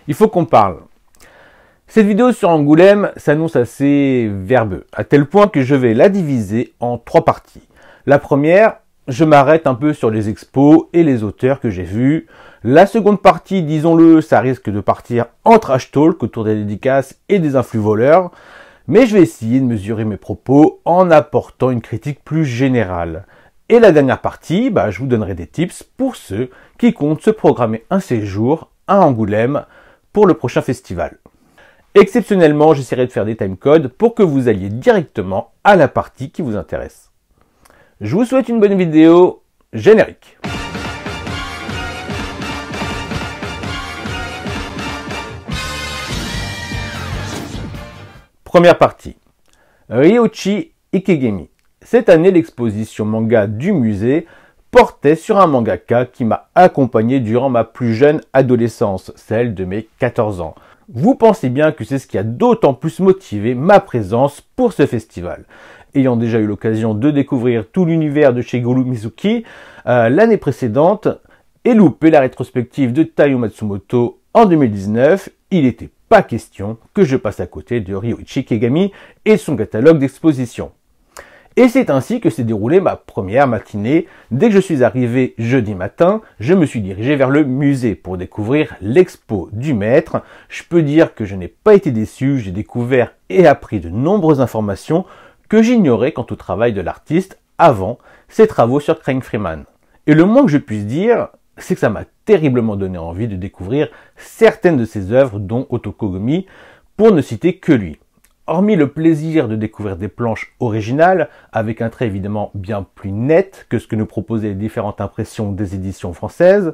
il faut qu'on parle. Cette vidéo sur Angoulême s'annonce assez verbeux, à tel point que je vais la diviser en 3 parties. La première, je m'arrête un peu sur les expos et les auteurs que j'ai vus. La seconde partie, disons-le, ça risque de partir en trash talk autour des dédicaces et des influx voleurs. Mais je vais essayer de mesurer mes propos en apportant une critique plus générale. Et la dernière partie, je vous donnerai des tips pour ceux qui comptent se programmer un séjour à Angoulême pour le prochain festival. Exceptionnellement, j'essaierai de faire des timecodes pour que vous alliez directement à la partie qui vous intéresse. Je vous souhaite une bonne vidéo, générique. Première partie. Ryoichi Ikegami. Cette année, l'exposition manga du musée portait sur un mangaka qui m'a accompagné durant ma plus jeune adolescence, celle de mes 14 ans. Vous pensez bien que c'est ce qui a d'autant plus motivé ma présence pour ce festival. Ayant déjà eu l'occasion de découvrir tout l'univers de Shigeru Mizuki l'année précédente et loupé la rétrospective de Taiyo Matsumoto en 2019, il n'était pas question que je passe à côté de Ryoichi Ikegami et son catalogue d'exposition. Et c'est ainsi que s'est déroulée ma première matinée. Dès que je suis arrivé jeudi matin, je me suis dirigé vers le musée pour découvrir l'expo du maître. Je peux dire que je n'ai pas été déçu, j'ai découvert et appris de nombreuses informations que j'ignorais quant au travail de l'artiste avant ses travaux sur Craig Freeman. Et le moins que je puisse dire, c'est que ça m'a terriblement donné envie de découvrir certaines de ses œuvres, dont Otokogami, pour ne citer que lui. Hormis le plaisir de découvrir des planches originales, avec un trait évidemment bien plus net que ce que nous proposaient les différentes impressions des éditions françaises,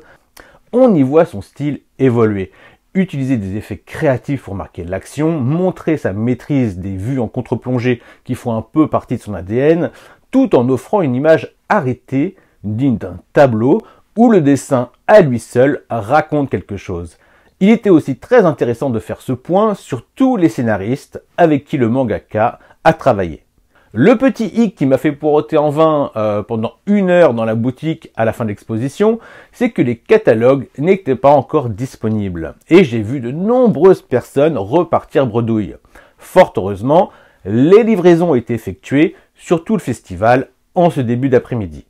on y voit son style évoluer. Utiliser des effets créatifs pour marquer l'action, montrer sa maîtrise des vues en contre-plongée qui font un peu partie de son ADN, tout en offrant une image arrêtée, digne d'un tableau, où le dessin à lui seul raconte quelque chose. Il était aussi très intéressant de faire ce point sur tous les scénaristes avec qui le mangaka a travaillé. Le petit hic qui m'a fait poireauter en vain pendant 1 heure dans la boutique à la fin de l'exposition, c'est que les catalogues n'étaient pas encore disponibles. Et j'ai vu de nombreuses personnes repartir bredouille. Fort heureusement, les livraisons ont été effectuées sur tout le festival en ce début d'après-midi.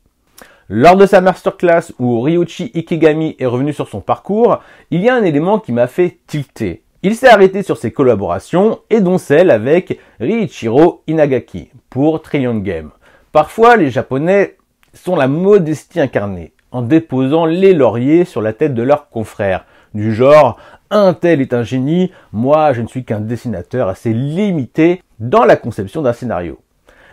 Lors de sa masterclass où Ryoichi Ikegami est revenu sur son parcours, il y a un élément qui m'a fait tilter. Il s'est arrêté sur ses collaborations et dont celle avec Riichiro Inagaki pour Trillion Game. Parfois, les Japonais sont la modestie incarnée en déposant les lauriers sur la tête de leurs confrères. Du genre, un tel est un génie, moi je ne suis qu'un dessinateur assez limité dans la conception d'un scénario.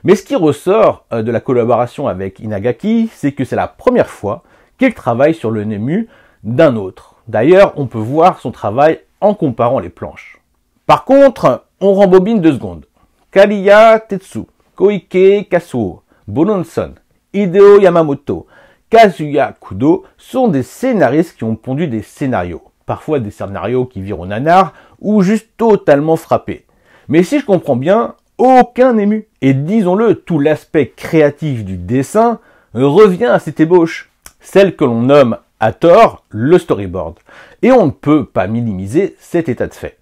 Mais ce qui ressort de la collaboration avec Inagaki, c'est que c'est la première fois qu'il travaille sur le Nemu d'un autre. D'ailleurs, on peut voir son travail en comparant les planches. Par contre, on rembobine 2 secondes. Kariya Tetsu, Koike Kasuo, Bolonson, Hideo Yamamoto, Kazuya Kudo sont des scénaristes qui ont pondu des scénarios. Parfois des scénarios qui virent au nanar ou juste totalement frappés. Mais si je comprends bien, aucun ému. Et disons-le, tout l'aspect créatif du dessin revient à cette ébauche, celle que l'on nomme à tort le storyboard. Et on ne peut pas minimiser cet état de fait.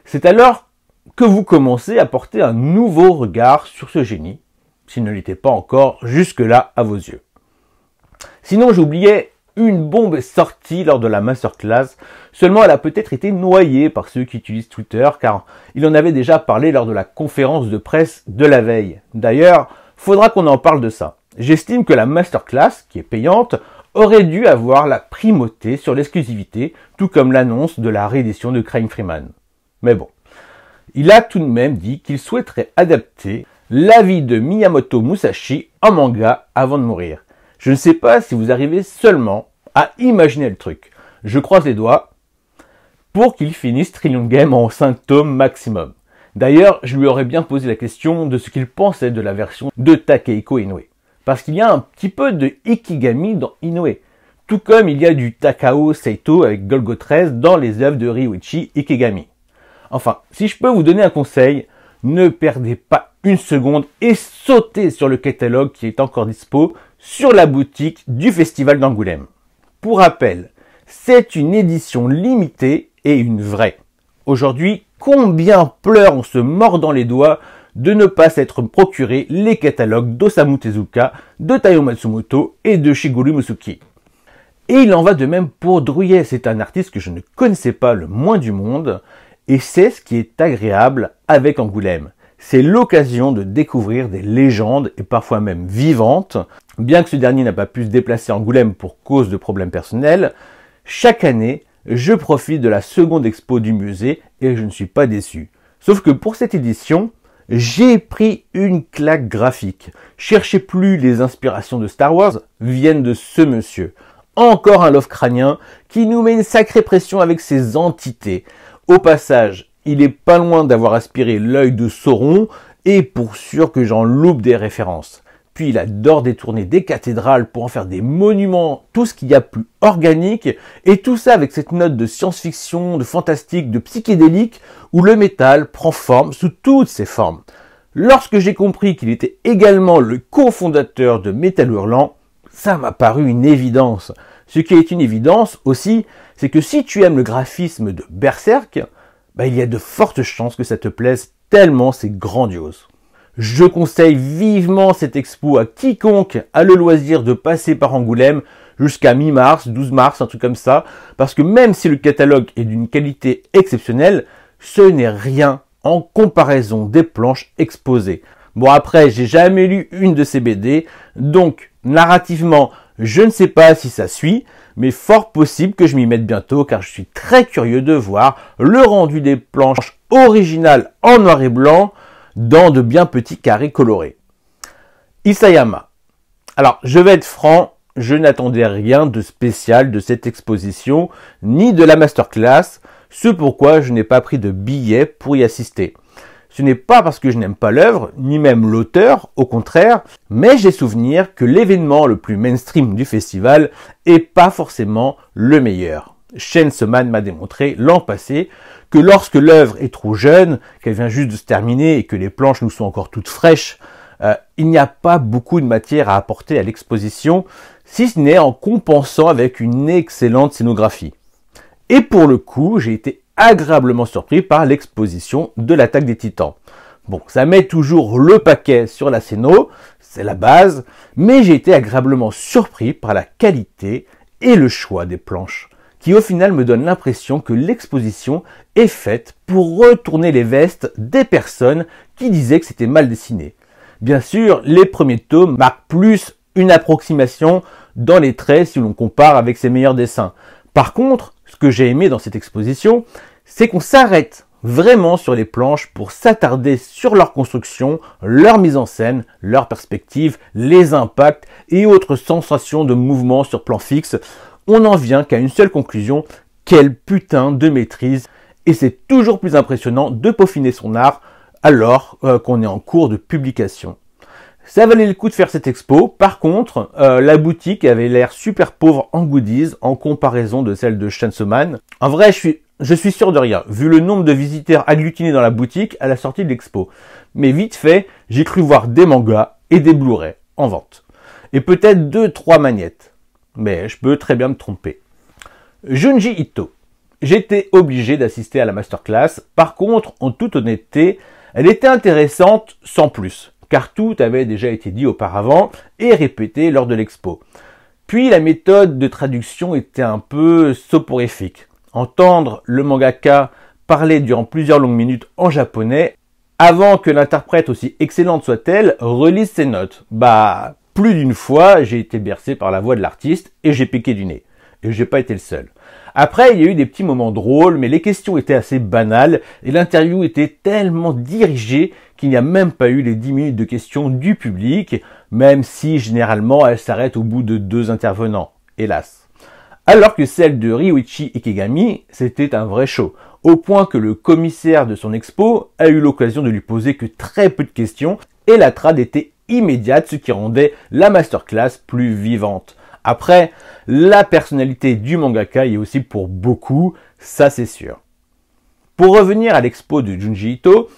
C'est alors que vous commencez à porter un nouveau regard sur ce génie, s'il ne l'était pas encore jusque-là à vos yeux. Sinon, j'oubliais une bombe est sortie lors de la masterclass, seulement elle a peut-être été noyée par ceux qui utilisent Twitter, car il en avait déjà parlé lors de la conférence de presse de la veille. D'ailleurs, faudra qu'on en parle de ça. J'estime que la masterclass, qui est payante, aurait dû avoir la primauté sur l'exclusivité, tout comme l'annonce de la réédition de Craig Freeman. Mais bon, il a tout de même dit qu'il souhaiterait adapter la vie de Miyamoto Musashi en manga avant de mourir. Je ne sais pas si vous arrivez seulement à imaginer le truc. Je croise les doigts pour qu'il finisse Trillion Game en 5 tomes maximum. D'ailleurs, je lui aurais bien posé la question de ce qu'il pensait de la version de Takehiko Inoue. Parce qu'il y a un petit peu de Ikigami dans Inoue. Tout comme il y a du Takao Saito avec Golgo 13 dans les œuvres de Ryoichi Ikegami. Enfin, si je peux vous donner un conseil, ne perdez pas une seconde et sautez sur le catalogue qui est encore dispo sur la boutique du Festival d'Angoulême. Pour rappel, c'est une édition limitée et une vraie. Aujourd'hui, combien pleurent en se mordant les doigts de ne pas s'être procuré les catalogues d'Osamu Tezuka, de Taiyo Matsumoto et de Shigeru Musuki. Et il en va de même pour Druillet, c'est un artiste que je ne connaissais pas le moins du monde, et c'est ce qui est agréable avec Angoulême. C'est l'occasion de découvrir des légendes, et parfois même vivantes. Bien que ce dernier n'a pas pu se déplacer à Angoulême pour cause de problèmes personnels, chaque année, je profite de la seconde expo du musée et je ne suis pas déçu. Sauf que pour cette édition, j'ai pris une claque graphique. Cherchez plus, les inspirations de Star Wars viennent de ce monsieur. Encore un Lovecraftien qui nous met une sacrée pression avec ses entités. Au passage, il est pas loin d'avoir aspiré l'œil de Sauron et pour sûr que j'en loupe des références. Puis il adore détourner des cathédrales pour en faire des monuments, tout ce qu'il y a plus organique, et tout ça avec cette note de science-fiction, de fantastique, de psychédélique, où le métal prend forme sous toutes ses formes. Lorsque j'ai compris qu'il était également le cofondateur de Métal Hurlant, ça m'a paru une évidence. Ce qui est une évidence aussi, c'est que si tu aimes le graphisme de Berserk, il y a de fortes chances que ça te plaise tellement c'est grandiose. Je conseille vivement cette expo à quiconque a le loisir de passer par Angoulême jusqu'à mi-mars, 12 mars, un truc comme ça, parce que même si le catalogue est d'une qualité exceptionnelle, ce n'est rien en comparaison des planches exposées. Bon après, j'ai jamais lu une de ces BD, donc narrativement, je ne sais pas si ça suit, mais fort possible que je m'y mette bientôt car je suis très curieux de voir le rendu des planches originales en noir et blanc dans de bien petits carrés colorés. Isayama. Alors, je vais être franc, je n'attendais rien de spécial de cette exposition, ni de la masterclass, ce pourquoi je n'ai pas pris de billet pour y assister. Ce n'est pas parce que je n'aime pas l'œuvre, ni même l'auteur, au contraire, mais j'ai souvenir que l'événement le plus mainstream du festival est pas forcément le meilleur. Chainsaw Man m'a démontré l'an passé que lorsque l'œuvre est trop jeune, qu'elle vient juste de se terminer et que les planches nous sont encore toutes fraîches, il n'y a pas beaucoup de matière à apporter à l'exposition, si ce n'est en compensant avec une excellente scénographie. Et pour le coup, j'ai été agréablement surpris par l'exposition de l'Attaque des Titans. Bon, ça met toujours le paquet sur la scéno, c'est la base, mais j'ai été agréablement surpris par la qualité et le choix des planches, qui au final me donne l'impression que l'exposition est faite pour retourner les vestes des personnes qui disaient que c'était mal dessiné. Bien sûr, les premiers tomes marquent plus une approximation dans les traits si l'on compare avec ses meilleurs dessins. Par contre, ce que j'ai aimé dans cette exposition, c'est qu'on s'arrête vraiment sur les planches pour s'attarder sur leur construction, leur mise en scène, leur perspective, les impacts et autres sensations de mouvement sur plan fixe. On n'en vient qu'à une seule conclusion, quelle putain de maîtrise. Et c'est toujours plus impressionnant de peaufiner son art alors qu'on est en cours de publication. Ça valait le coup de faire cette expo. Par contre, la boutique avait l'air super pauvre en goodies en comparaison de celle de Chainsaw Man. En vrai, je suis sûr de rien, vu le nombre de visiteurs agglutinés dans la boutique à la sortie de l'expo. Mais vite fait, j'ai cru voir des mangas et des Blu-ray en vente. Et peut-être 2-3 magnettes. Mais je peux très bien me tromper. Junji Ito. J'étais obligé d'assister à la masterclass. Par contre, en toute honnêteté, elle était intéressante sans plus, car tout avait déjà été dit auparavant et répété lors de l'expo. Puis la méthode de traduction était un peu soporifique. Entendre le mangaka parler durant plusieurs longues minutes en japonais, avant que l'interprète, aussi excellente soit-elle, relise ses notes. Plus d'une fois, j'ai été bercé par la voix de l'artiste et j'ai piqué du nez. Et j'ai pas été le seul. Après, il y a eu des petits moments drôles, mais les questions étaient assez banales et l'interview était tellement dirigée qu'il n'y a même pas eu les 10 minutes de questions du public, même si généralement elle s'arrête au bout de 2 intervenants, hélas. Alors que celle de Ryuichi Ikegami, c'était un vrai show, au point que le commissaire de son expo a eu l'occasion de lui poser que très peu de questions et la trad était immédiate, ce qui rendait la masterclass plus vivante. Après, la personnalité du mangaka y est aussi pour beaucoup, ça c'est sûr. Pour revenir à l'expo de Junji Ito,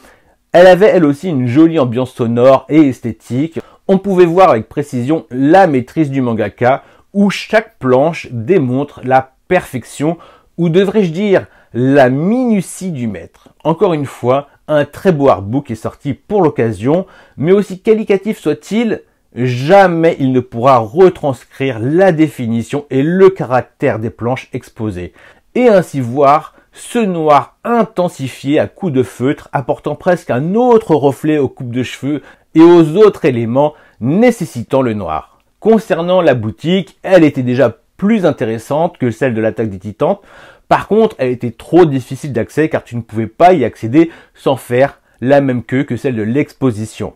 elle avait elle aussi une jolie ambiance sonore et esthétique. On pouvait voir avec précision la maîtrise du mangaka, où chaque planche démontre la perfection, ou devrais-je dire la minutie du maître. Encore une fois, un très beau artbook est sorti pour l'occasion, mais aussi qualitatif soit-il, jamais il ne pourra retranscrire la définition et le caractère des planches exposées, et ainsi voir ce noir intensifié à coups de feutre, apportant presque un autre reflet aux coupes de cheveux et aux autres éléments nécessitant le noir. Concernant la boutique, elle était déjà plus intéressante que celle de l'Attaque des Titans. Par contre, elle était trop difficile d'accès car tu ne pouvais pas y accéder sans faire la même queue que celle de l'exposition.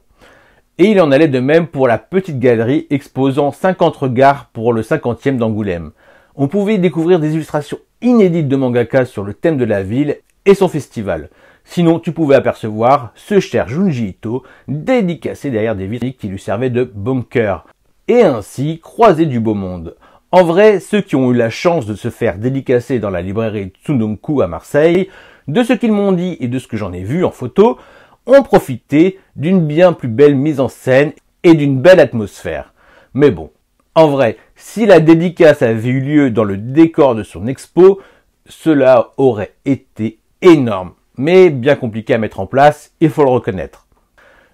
Et il en allait de même pour la petite galerie exposant 50 regards pour le 50e d'Angoulême. On pouvait découvrir des illustrations inédites de mangaka sur le thème de la ville et son festival. Sinon, tu pouvais apercevoir ce cher Junji Ito dédicacé derrière des vitrines qui lui servaient de bunker. Et ainsi croiser du beau monde. En vrai, ceux qui ont eu la chance de se faire dédicacer dans la librairie Tsundongku à Marseille, de ce qu'ils m'ont dit et de ce que j'en ai vu en photo, ont profité d'une bien plus belle mise en scène et d'une belle atmosphère. Mais bon, en vrai, si la dédicace avait eu lieu dans le décor de son expo, cela aurait été énorme, mais bien compliqué à mettre en place, il faut le reconnaître.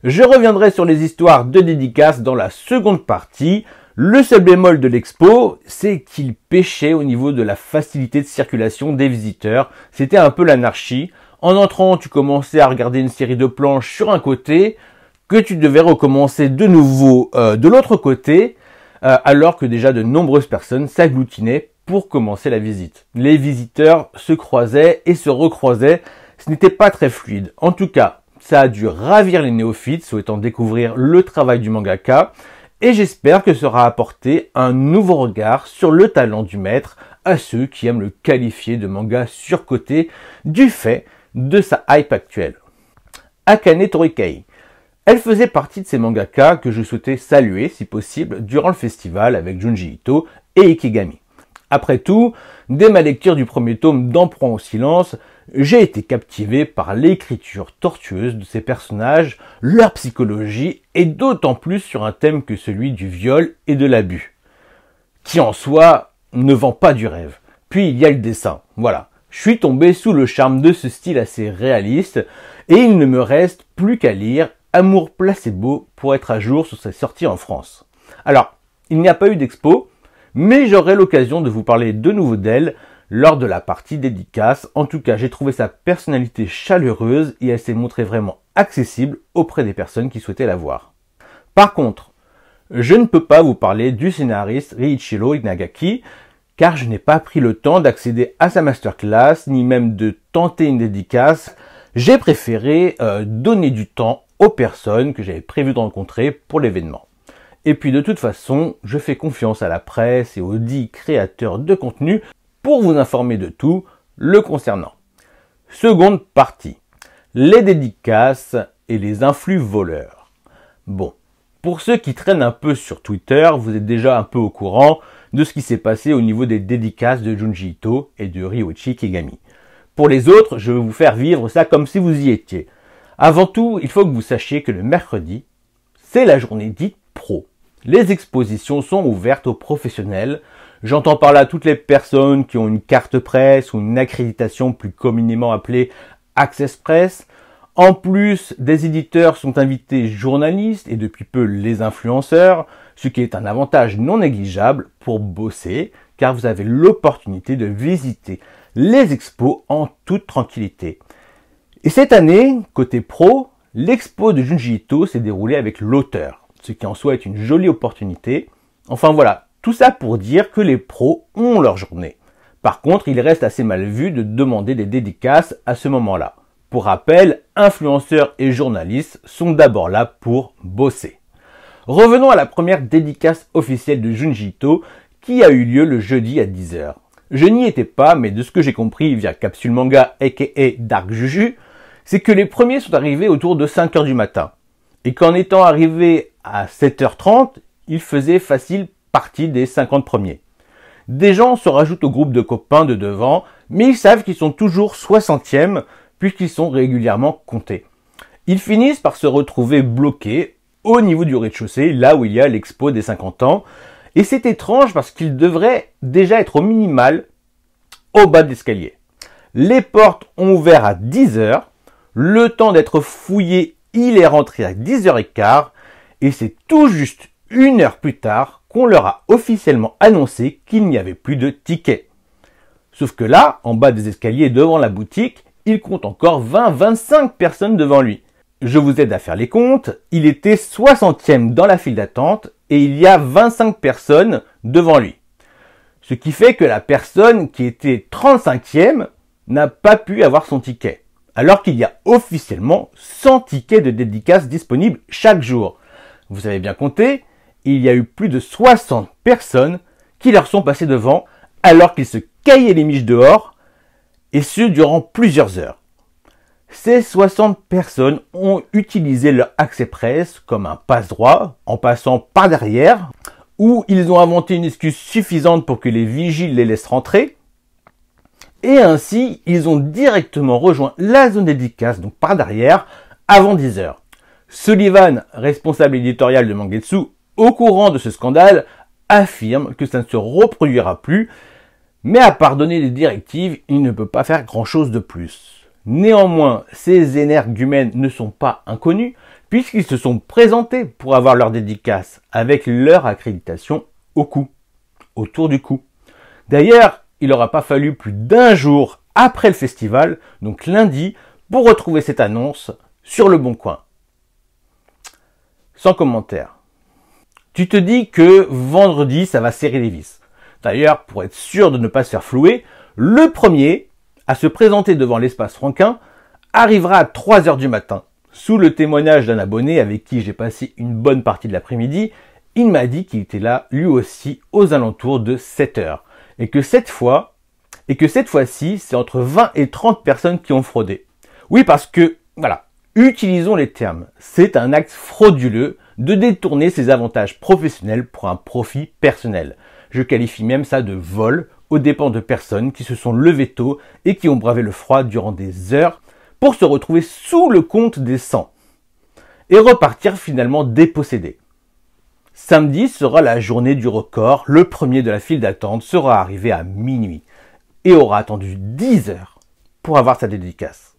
Je reviendrai sur les histoires de dédicaces dans la seconde partie. Le seul bémol de l'expo, c'est qu'il pêchait au niveau de la facilité de circulation des visiteurs. C'était un peu l'anarchie. En entrant, tu commençais à regarder une série de planches sur un côté, que tu devais recommencer de nouveau de l'autre côté, alors que déjà de nombreuses personnes s'agglutinaient pour commencer la visite. Les visiteurs se croisaient et se recroisaient. Ce n'était pas très fluide. En tout cas, ça a dû ravir les néophytes souhaitant découvrir le travail du mangaka. Et j'espère que sera apporté un nouveau regard sur le talent du maître à ceux qui aiment le qualifier de manga surcoté du fait de sa hype actuelle. Akane Torikei. Elle faisait partie de ces mangaka que je souhaitais saluer, si possible, durant le festival avec Junji Ito et Ikegami. Après tout, dès ma lecture du premier tome d'Emperant au silence, j'ai été captivé par l'écriture tortueuse de ces personnages, leur psychologie, et d'autant plus sur un thème que celui du viol et de l'abus, qui en soi ne vend pas du rêve. Puis il y a le dessin, voilà. Je suis tombé sous le charme de ce style assez réaliste, et il ne me reste plus qu'à lire Amour Placebo pour être à jour sur sa sortie en France. Alors, il n'y a pas eu d'expo, mais j'aurai l'occasion de vous parler de nouveau d'elle lors de la partie dédicace. En tout cas, j'ai trouvé sa personnalité chaleureuse et elle s'est montrée vraiment accessible auprès des personnes qui souhaitaient la voir. Par contre, je ne peux pas vous parler du scénariste Riichiro Inagaki, car je n'ai pas pris le temps d'accéder à sa masterclass, ni même de tenter une dédicace. J'ai préféré donner du temps aux personnes que j'avais prévu de rencontrer pour l'événement. Et puis de toute façon, je fais confiance à la presse et aux dits créateurs de contenu pour vous informer de tout le concernant. Seconde partie, les dédicaces et les influx voleurs. Bon, pour ceux qui traînent un peu sur Twitter, vous êtes déjà un peu au courant de ce qui s'est passé au niveau des dédicaces de Junji Ito et de Ryoichi Ikegami. Pour les autres, je vais vous faire vivre ça comme si vous y étiez. Avant tout, il faut que vous sachiez que le mercredi, c'est la journée dite pro. Les expositions sont ouvertes aux professionnels. J'entends par là toutes les personnes qui ont une carte presse ou une accréditation plus communément appelée Access Press. En plus, des éditeurs sont invités journalistes et depuis peu les influenceurs, ce qui est un avantage non négligeable pour bosser, car vous avez l'opportunité de visiter les expos en toute tranquillité. Et cette année, côté pro, l'expo de Junji Ito s'est déroulée avec l'auteur, ce qui en soi est une jolie opportunité. Enfin voilà, tout ça pour dire que les pros ont leur journée. Par contre, il reste assez mal vu de demander des dédicaces à ce moment-là. Pour rappel, influenceurs et journalistes sont d'abord là pour bosser. Revenons à la première dédicace officielle de Junji Ito qui a eu lieu le jeudi à 10h. Je n'y étais pas, mais de ce que j'ai compris via Capsule Manga aka Dark Juju, c'est que les premiers sont arrivés autour de 5h du matin. Et qu'en étant arrivés à 7h30, ils faisaient facile partie des 50 premiers. Des gens se rajoutent au groupe de copains de devant, mais ils savent qu'ils sont toujours 60e puisqu'ils sont régulièrement comptés. Ils finissent par se retrouver bloqués au niveau du rez-de-chaussée, là où il y a l'expo des 50 ans. Et c'est étrange parce qu'ils devraient déjà être au minimal au bas de l'escalier. Les portes ont ouvert à 10h. Le temps d'être fouillé, il est rentré à 10h15. Et c'est tout juste 1 heure plus tard qu'on leur a officiellement annoncé qu'il n'y avait plus de tickets. Sauf que là, en bas des escaliers devant la boutique, il compte encore 20-25 personnes devant lui. Je vous aide à faire les comptes, il était 60e dans la file d'attente et il y a 25 personnes devant lui. Ce qui fait que la personne qui était 35e n'a pas pu avoir son ticket. Alors qu'il y a officiellement 100 tickets de dédicaces disponibles chaque jour. Vous avez bien compté, il y a eu plus de 60 personnes qui leur sont passées devant alors qu'ils se caillaient les miches dehors, et ce durant plusieurs heures. Ces 60 personnes ont utilisé leur accès presse comme un passe-droit en passant par derrière, ou ils ont inventé une excuse suffisante pour que les vigiles les laissent rentrer, et ainsi ils ont directement rejoint la zone dédicace, donc par derrière, avant 10h. Sullivan, responsable éditorial de Mangetsu, au courant de ce scandale, affirme que ça ne se reproduira plus, mais à part donner des directives, il ne peut pas faire grand-chose de plus. Néanmoins, ces énergumènes ne sont pas inconnus, puisqu'ils se sont présentés pour avoir leur dédicace, avec leur accréditation au cou, autour du cou. D'ailleurs, il n'aura pas fallu plus d'1 jour après le festival, donc lundi, pour retrouver cette annonce sur Le Bon Coin. Sans commentaire. Tu te dis que vendredi, ça va serrer les vis. D'ailleurs, pour être sûr de ne pas se faire flouer, le premier à se présenter devant l'espace Franquin arrivera à 3h du matin. Sous le témoignage d'un abonné avec qui j'ai passé une bonne partie de l'après-midi, il m'a dit qu'il était là lui aussi aux alentours de 7h. Et que cette fois-ci, c'est entre 20 et 30 personnes qui ont fraudé. Oui, parce que, voilà, utilisons les termes. C'est un acte frauduleux de détourner ses avantages professionnels pour un profit personnel. Je qualifie même ça de vol aux dépens de personnes qui se sont levées tôt et qui ont bravé le froid durant des heures pour se retrouver sous le compte des 100 et repartir finalement dépossédés. Samedi sera la journée du record, le premier de la file d'attente sera arrivé à minuit et aura attendu 10 heures pour avoir sa dédicace.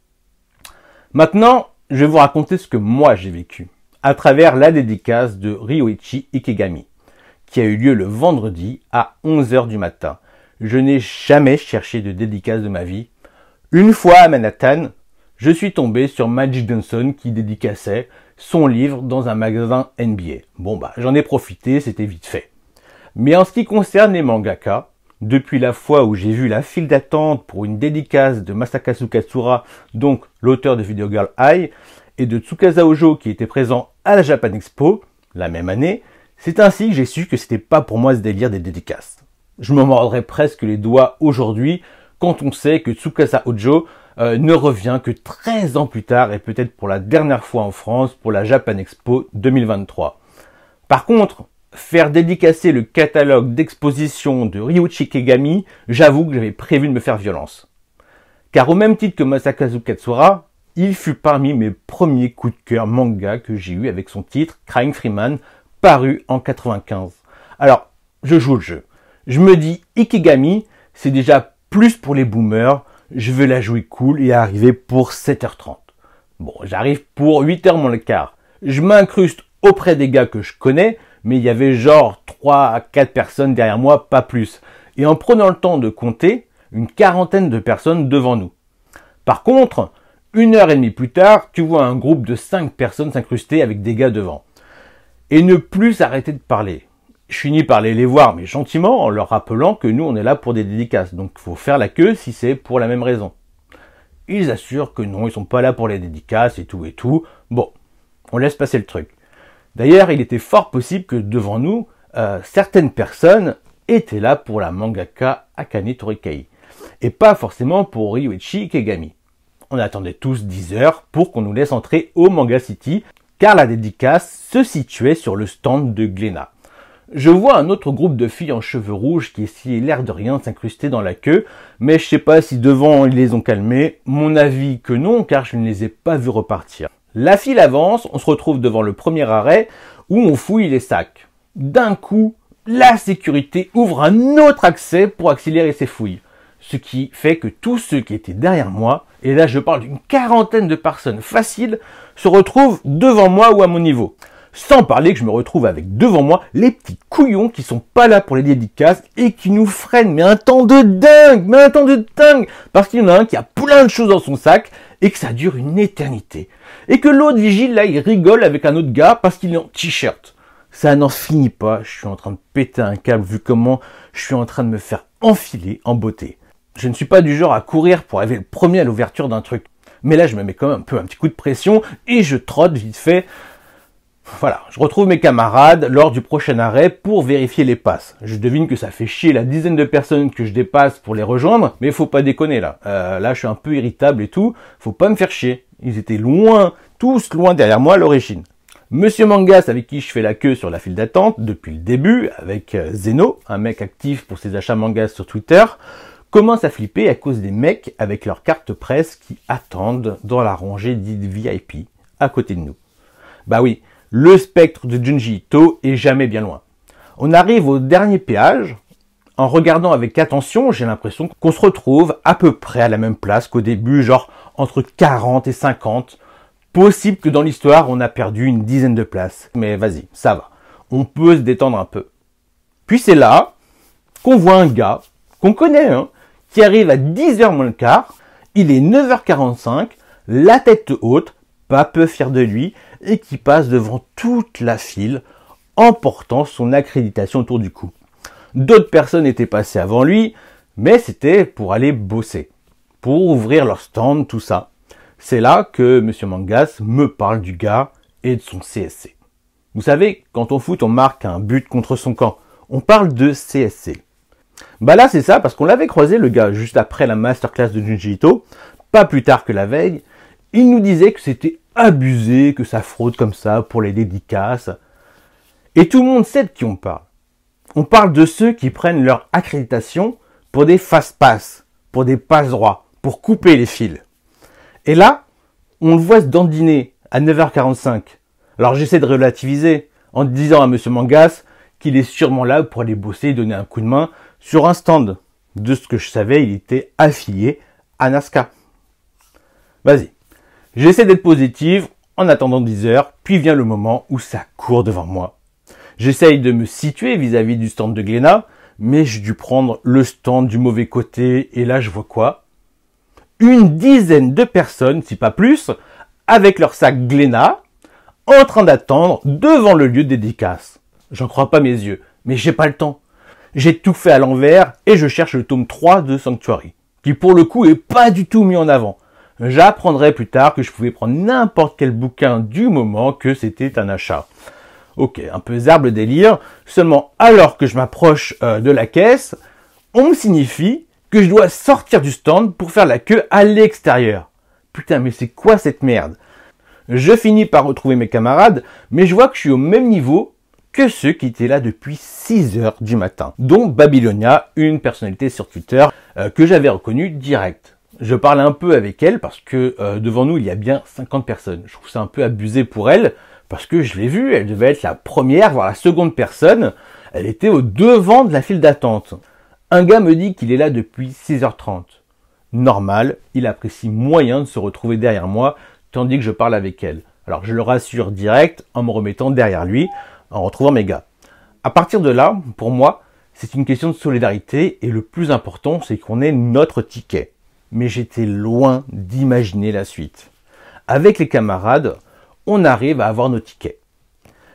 Maintenant, je vais vous raconter ce que moi j'ai vécu à travers la dédicace de Ryoichi Ikegami, qui a eu lieu le vendredi à 11h du matin. Je n'ai jamais cherché de dédicace de ma vie. Une fois à Manhattan, je suis tombé sur Magic Johnson qui dédicaçait son livre dans un magasin NBA. Bon j'en ai profité, c'était vite fait. Mais en ce qui concerne les mangaka, depuis la fois où j'ai vu la file d'attente pour une dédicace de Masakazu Katsura, donc l'auteur de Video Girl Ai, et de Tsukasa Ojo qui était présent à la Japan Expo, la même année, c'est ainsi que j'ai su que c'était pas pour moi ce délire des dédicaces. Je me mordrais presque les doigts aujourd'hui quand on sait que Tsukasa Ojo ne revient que 13 ans plus tard et peut-être pour la dernière fois en France pour la Japan Expo 2023. Par contre, faire dédicacer le catalogue d'exposition de Ryoichi Ikegami, j'avoue que j'avais prévu de me faire violence. Car au même titre que Masakazu Katsura, il fut parmi mes premiers coups de cœur manga que j'ai eu avec son titre Crying Freeman, paru en 95. Alors, je joue le jeu. Je me dis, Ikegami, c'est déjà plus pour les boomers, je veux la jouer cool et arriver pour 7h30. Bon, j'arrive pour 8h moins le quart. Je m'incruste auprès des gars que je connais, mais il y avait genre 3 à 4 personnes derrière moi, pas plus. Et en prenant le temps de compter, une quarantaine de personnes devant nous. Par contre, 1h30 plus tard, tu vois un groupe de 5 personnes s'incruster avec des gars devant. Et ne plus arrêter de parler. Je finis par les voir, mais gentiment, en leur rappelant que nous, on est là pour des dédicaces. Donc, il faut faire la queue si c'est pour la même raison. Ils assurent que non, ils sont pas là pour les dédicaces et tout et tout. Bon, on laisse passer le truc. D'ailleurs, il était fort possible que devant nous, certaines personnes étaient là pour la mangaka Akane Torikai. Et pas forcément pour Ryoichi Ikegami. On attendait tous 10 heures pour qu'on nous laisse entrer au Manga City, car la dédicace se situait sur le stand de Glénat. Je vois un autre groupe de filles en cheveux rouges qui essayaient l'air de rien de s'incruster dans la queue, mais je sais pas si devant ils les ont calmés. Mon avis que non, car je ne les ai pas vus repartir. La file avance, on se retrouve devant le premier arrêt où on fouille les sacs. D'un coup, la sécurité ouvre un autre accès pour accélérer ses fouilles. ce qui fait que tous ceux qui étaient derrière moi, et là je parle d'une quarantaine de personnes faciles, se retrouvent devant moi ou à mon niveau. Sans parler que je me retrouve avec devant moi les petits couillons qui sont pas là pour les dédicaces et qui nous freinent, mais un temps de dingue, parce qu'il y en a un qui a plein de choses dans son sac et que ça dure une éternité. Et que l'autre vigile là, il rigole avec un autre gars parce qu'il est en t-shirt. Ça n'en finit pas, je suis en train de péter un câble vu comment je suis en train de me faire enfiler en beauté. Je ne suis pas du genre à courir pour arriver le premier à l'ouverture d'un truc. Mais là, je me mets quand même un petit coup de pression et je trotte vite fait. Voilà, je retrouve mes camarades lors du prochain arrêt pour vérifier les passes. Je devine que ça fait chier la dizaine de personnes que je dépasse pour les rejoindre, mais faut pas déconner là. Là, je suis un peu irritable et tout, faut pas me faire chier. Ils étaient loin, tous loin derrière moi à l'origine. Monsieur Mangas, avec qui je fais la queue sur la file d'attente depuis le début, avec Zeno, un mec actif pour ses achats mangas sur Twitter, commence à flipper à cause des mecs avec leur carte presse qui attendent dans la rangée dite VIP à côté de nous. Bah oui, le spectre de Junji Ito est jamais bien loin. On arrive au dernier péage. En regardant avec attention, j'ai l'impression qu'on se retrouve à peu près à la même place qu'au début, genre entre 40 et 50. Possible que dans l'histoire, on a perdu une dizaine de places. Mais vas-y, ça va. On peut se détendre un peu. Puis c'est là qu'on voit un gars qu'on connaît, qui arrive à 10h moins le quart. Il est 9h45, la tête haute, pas peu fier de lui, et qui passe devant toute la file en portant son accréditation autour du cou. D'autres personnes étaient passées avant lui, mais c'était pour aller bosser, pour ouvrir leur stand, tout ça. C'est là que Monsieur Mangas me parle du gars et de son CSC. Vous savez, quand on foot, on marque un but contre son camp. On parle de CSC. Bah là, c'est ça, parce qu'on l'avait croisé, le gars, juste après la masterclass de Junji Ito, pas plus tard que la veille. Il nous disait que c'était abusé, que ça fraude comme ça pour les dédicaces. Et tout le monde sait de qui on parle. On parle de ceux qui prennent leur accréditation pour des fast-pass, pour des passe-droits, pour couper les fils. Et là, on le voit se dandiner à 9h45. Alors j'essaie de relativiser en disant à Monsieur Mangas qu'il est sûrement là pour aller bosser et donner un coup de main sur un stand. De ce que je savais, il était affilié à Nazca. Vas-y. J'essaie d'être positive en attendant 10 heures, puis vient le moment où ça court devant moi. J'essaye de me situer vis-à-vis du stand de Glénat, mais j'ai dû prendre le stand du mauvais côté, et là je vois quoi? Une dizaine de personnes, si pas plus, avec leur sac Glénat, en train d'attendre devant le lieu de dédicace. J'en crois pas mes yeux, mais j'ai pas le temps. J'ai tout fait à l'envers, et je cherche le tome 3 de Sanctuary, qui pour le coup est pas du tout mis en avant. J'apprendrai plus tard que je pouvais prendre n'importe quel bouquin du moment, que c'était un achat. Ok, un peu zarbe le délire, seulement alors que je m'approche de la caisse, on me signifie que je dois sortir du stand pour faire la queue à l'extérieur. Putain, mais c'est quoi cette merde? Je finis par retrouver mes camarades, mais je vois que je suis au même niveau que ceux qui étaient là depuis 6 heures du matin, dont Babylonia, une personnalité sur Twitter que j'avais reconnue direct. Je parle un peu avec elle parce que devant nous, il y a bien 50 personnes. Je trouve ça un peu abusé pour elle parce que je l'ai vue, elle devait être la première, voire la seconde personne. Elle était au devant de la file d'attente. Un gars me dit qu'il est là depuis 6h30. Normal, il apprécie moyen de se retrouver derrière moi tandis que je parle avec elle. Alors je le rassure direct en me remettant derrière lui, en retrouvant mes gars. À partir de là, pour moi, c'est une question de solidarité et le plus important, c'est qu'on ait notre ticket. Mais j'étais loin d'imaginer la suite. Avec les camarades, on arrive à avoir nos tickets.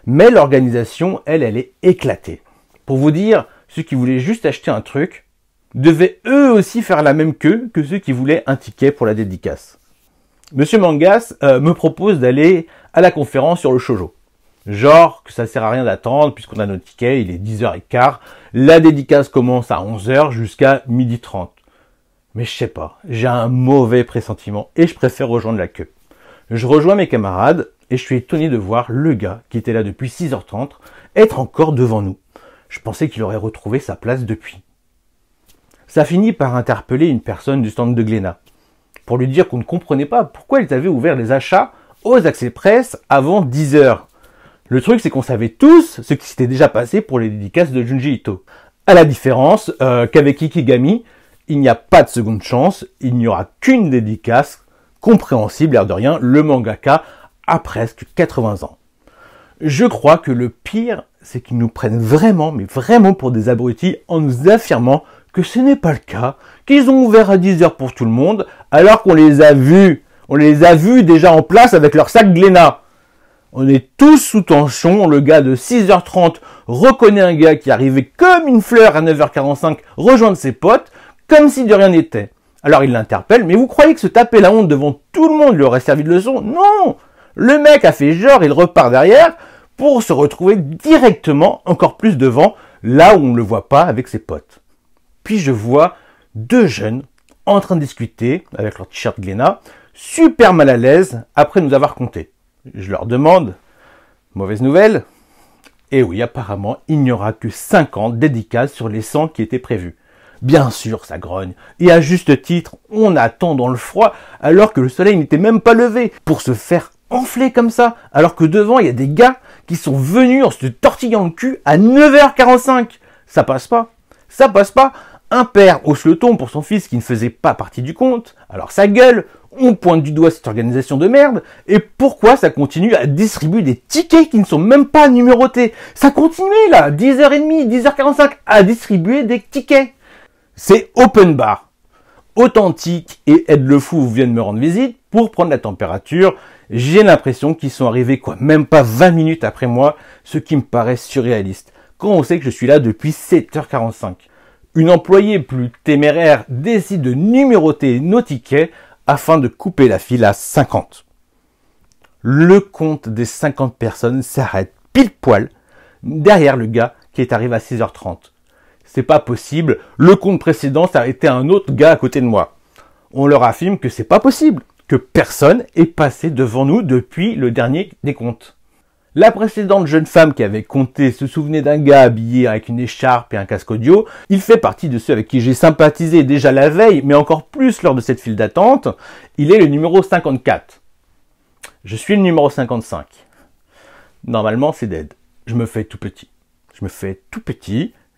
Mais l'organisation, elle est éclatée. Pour vous dire, ceux qui voulaient juste acheter un truc devaient eux aussi faire la même queue que ceux qui voulaient un ticket pour la dédicace. Monsieur Mangas me propose d'aller à la conférence sur le shoujo. Genre que ça sert à rien d'attendre puisqu'on a notre ticket, il est 10h15. La dédicace commence à 11h jusqu'à 12h30. Mais je sais pas, j'ai un mauvais pressentiment et je préfère rejoindre la queue. Je rejoins mes camarades et je suis étonné de voir le gars qui était là depuis 6h30 être encore devant nous. Je pensais qu'il aurait retrouvé sa place depuis. Ça finit par interpeller une personne du stand de Glénat pour lui dire qu'on ne comprenait pas pourquoi ils avaient ouvert les achats aux accès presse avant 10h. Le truc, c'est qu'on savait tous ce qui s'était déjà passé pour les dédicaces de Junji Ito. À la différence qu'avec Ikigami, Il n'y a pas de seconde chance, il n'y aura qu'une dédicace, compréhensible, l'air de rien, le mangaka a presque 80 ans. Je crois que le pire, c'est qu'ils nous prennent vraiment, mais vraiment pour des abrutis en nous affirmant que ce n'est pas le cas, qu'ils ont ouvert à 10 h pour tout le monde, alors qu'on les a vus. On les a vus déjà en place avec leur sac Glénat. On est tous sous tension, le gars de 6h30 reconnaît un gars qui arrivait comme une fleur à 9h45 rejoindre ses potes, comme si de rien n'était. Alors il l'interpelle, mais vous croyez que se taper la honte devant tout le monde lui aurait servi de leçon? Non! Le mec a fait genre, il repart derrière pour se retrouver directement encore plus devant, là où on ne le voit pas avec ses potes. Puis je vois deux jeunes en train de discuter avec leur t-shirt Glénat, super mal à l'aise après nous avoir compté. Je leur demande, mauvaise nouvelle? Et oui, apparemment, il n'y aura que 50 dédicaces sur les 100 qui étaient prévues. Bien sûr, ça grogne. Et à juste titre, on attend dans le froid alors que le soleil n'était même pas levé pour se faire enfler comme ça, alors que devant, il y a des gars qui sont venus en se tortillant le cul à 9h45. Ça passe pas. Ça passe pas. Un père hausse le ton pour son fils qui ne faisait pas partie du compte. Alors ça gueule. On pointe du doigt cette organisation de merde. Et pourquoi ça continue à distribuer des tickets qui ne sont même pas numérotés? Ça continue là, 10h30, 10h45, à distribuer des tickets. C'est open bar. Authentique et Aide le Fou viennent me rendre visite pour prendre la température. J'ai l'impression qu'ils sont arrivés même pas 20 minutes après moi, ce qui me paraît surréaliste. Quand on sait que je suis là depuis 7h45. Une employée plus téméraire décide de numéroter nos tickets afin de couper la file à 50. Le compte des 50 personnes s'arrête pile poil derrière le gars qui est arrivé à 6h30. C'est pas possible, le compte précédent s'arrêtait à un autre gars à côté de moi. On leur affirme que c'est pas possible, que personne est passé devant nous depuis le dernier décompte. La précédente jeune femme qui avait compté se souvenait d'un gars habillé avec une écharpe et un casque audio. Il fait partie de ceux avec qui j'ai sympathisé déjà la veille, mais encore plus lors de cette file d'attente. Il est le numéro 54. Je suis le numéro 55. Normalement, c'est dead. Je me fais tout petit.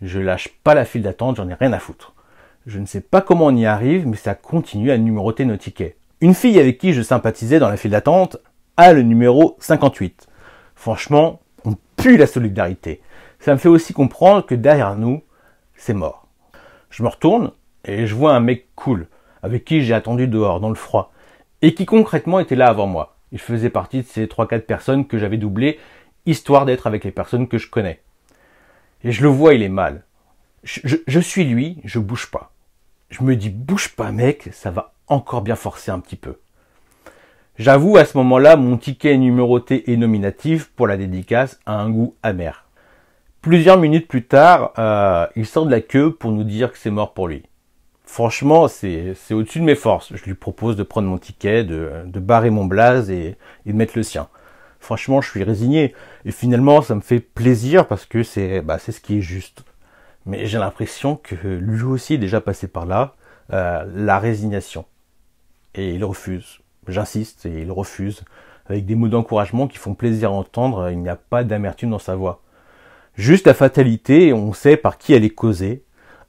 Je lâche pas la file d'attente, j'en ai rien à foutre. Je ne sais pas comment on y arrive, mais ça continue à numéroter nos tickets. Une fille avec qui je sympathisais dans la file d'attente a le numéro 58. Franchement, on pue la solidarité. Ça me fait aussi comprendre que derrière nous, c'est mort. Je me retourne et je vois un mec cool, avec qui j'ai attendu dehors, dans le froid, et qui concrètement était là avant moi. Il faisait partie de ces 3-4 personnes que j'avais doublées, histoire d'être avec les personnes que je connais. Et je le vois, il est mal. Je suis lui, je bouge pas. Je me dis, bouge pas mec, ça va encore bien forcer un petit peu. J'avoue, à ce moment-là, mon ticket numéroté et nominatif pour la dédicace a un goût amer. Plusieurs minutes plus tard, il sort de la queue pour nous dire que c'est mort pour lui. Franchement, c'est au-dessus de mes forces. Je lui propose de prendre mon ticket, de barrer mon blaze et de mettre le sien. Franchement, je suis résigné. Et finalement, ça me fait plaisir parce que c'est ce qui est juste. Mais j'ai l'impression que lui aussi est déjà passé par là, la résignation. Et il refuse. J'insiste et il refuse. Avec des mots d'encouragement qui font plaisir à entendre, il n'y a pas d'amertume dans sa voix. Juste la fatalité, on sait par qui elle est causée.